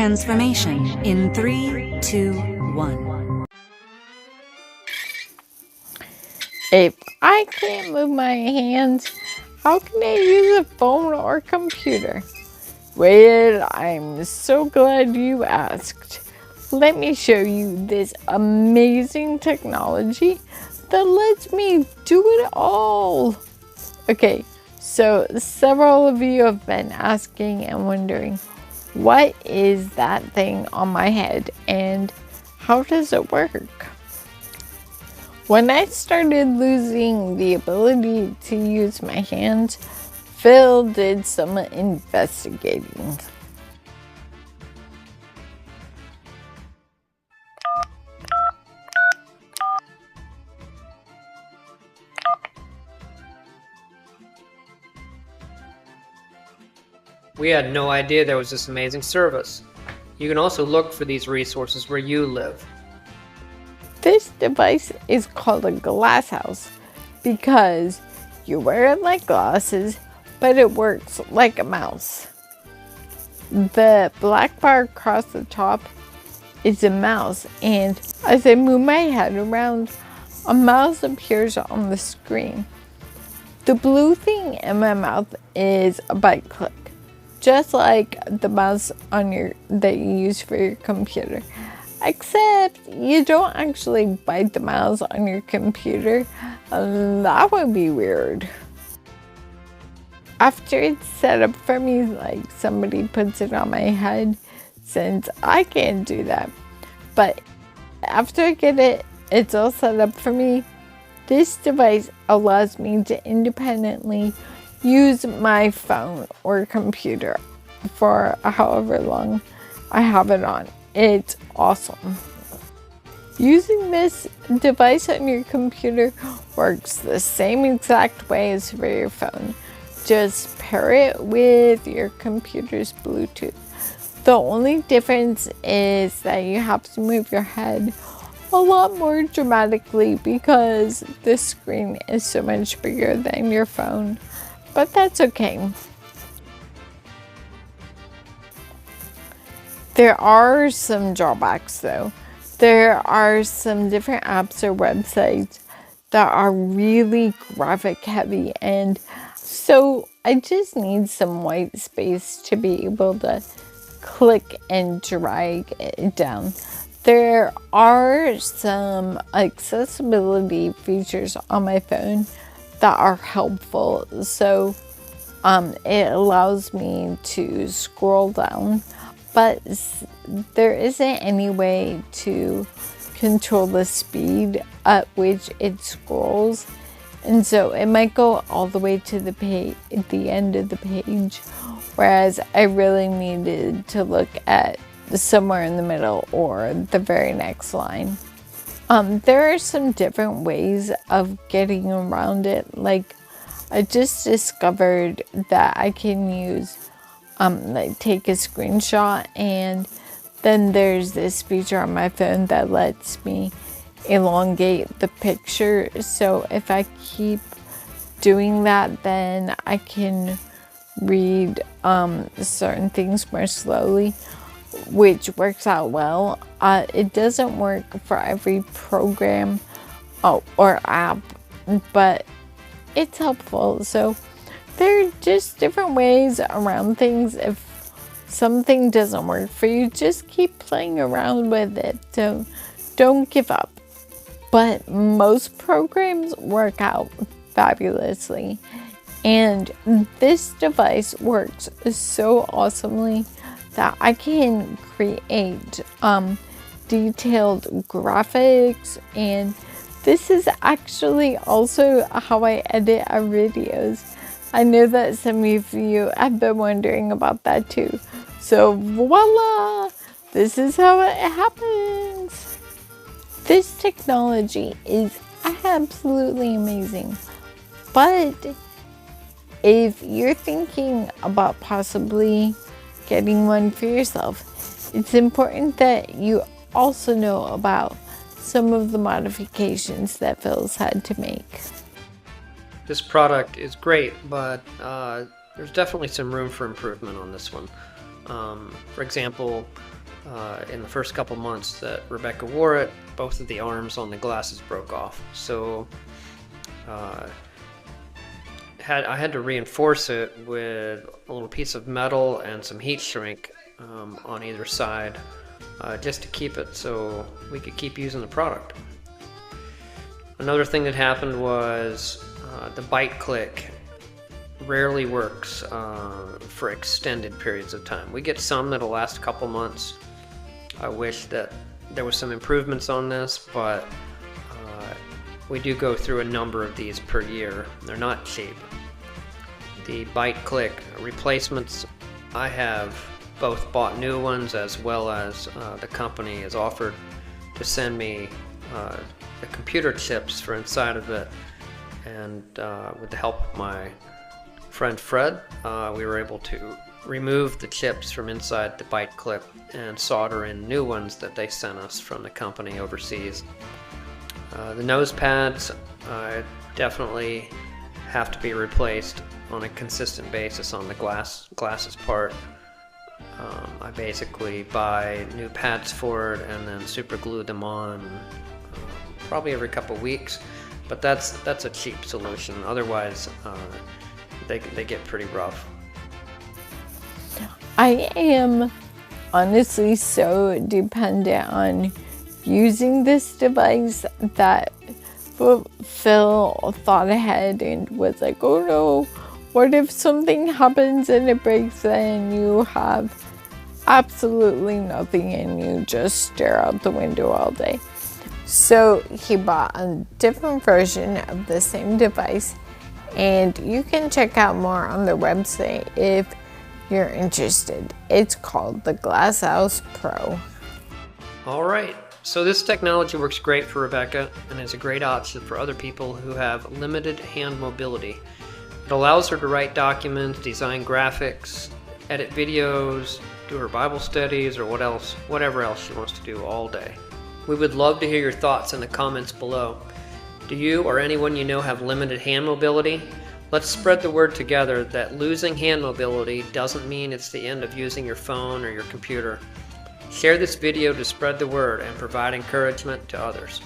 Transformation in 3, 2, 1. If I can't move my hands, how can I use a phone or computer? Well, I'm so glad you asked. Let me show you this amazing technology that lets me do it all. Okay, so several of you have been asking and wondering, what is that thing on my head and how does it work? When I started losing the ability to use my hands, Phil did some investigating. We had no idea there was this amazing service. You can also look for these resources where you live. This device is called a Glassouse because you wear it like glasses, but it works like a mouse. The black bar across the top is a mouse, and as I move my head around, a mouse appears on the screen. The blue thing in my mouth is a bite click, just like the mouse that you use for your computer. Except you don't actually bite the mouse on your computer. That would be weird. After it's set up for me, like somebody puts it on my head, since I can't do that. But after I get it's all set up for me, this device allows me to independently use my phone or computer for however long I have it on. It's awesome. Using this device on your computer works the same exact way as for your phone. Just pair it with your computer's Bluetooth. The only difference is that you have to move your head a lot more dramatically because the screen is so much bigger than your phone. But that's okay. There are some drawbacks though. There are some different apps or websites that are really graphic heavy, and so I just need some white space to be able to click and drag it down. There are some accessibility features on my phone that are helpful. So it allows me to scroll down, but there isn't any way to control the speed at which it scrolls. And so it might go all the way to the end of the page, whereas I really needed to look at somewhere in the middle or the very next line. There are some different ways of getting around it. Like I just discovered that I can use like take a screenshot, and then there's this feature on my phone that lets me elongate the picture. So if I keep doing that, then I can read certain things more slowly, which works out well. It doesn't work for every program or app, but it's helpful. So there are just different ways around things. If something doesn't work for you, just keep playing around with it. Don't give up. But most programs work out fabulously, and this device works so awesomely that I can create detailed graphics, and this is actually also how I edit our videos. I know that some of you have been wondering about that too. So voila, this is how it happens. This technology is absolutely amazing, but if you're thinking about possibly getting one for yourself, it's important that you also know about some of the modifications that Phil's had to make. This product is great, but there's definitely some room for improvement on this one. For example, in the first couple months that Rebecca wore it, both of the arms on the glasses broke off. So I had to reinforce it with a little piece of metal and some heat shrink on either side, just to keep it so we could keep using the product. Another thing that happened was the bite click rarely works for extended periods of time. We get some that'll last a couple months. I wish that there was some improvements on this, but we do go through a number of these per year. They're not cheap. The bite click replacements, I have both bought new ones, as well as the company has offered to send me the computer chips for inside of it. And with the help of my friend Fred, we were able to remove the chips from inside the bite clip and solder in new ones that they sent us from the company overseas. The nose pads definitely have to be replaced on a consistent basis on the Glassouse part. I basically buy new pads for it and then super glue them on probably every couple weeks, but that's a cheap solution. Otherwise, they get pretty rough. I am honestly so dependent on using this device that Phil thought ahead and was like, oh no, what if something happens and it breaks and you have absolutely nothing and you just stare out the window all day? So he bought a different version of the same device, and you can check out more on their website if you're interested. It's called the Glassouse Pro. All right, so this technology works great for Rebecca and is a great option for other people who have limited hand mobility. It allows her to write documents, design graphics, edit videos, do her Bible studies, or whatever else she wants to do all day. We would love to hear your thoughts in the comments below. Do you or anyone you know have limited hand mobility? Let's spread the word together that losing hand mobility doesn't mean it's the end of using your phone or your computer. Share this video to spread the word and provide encouragement to others.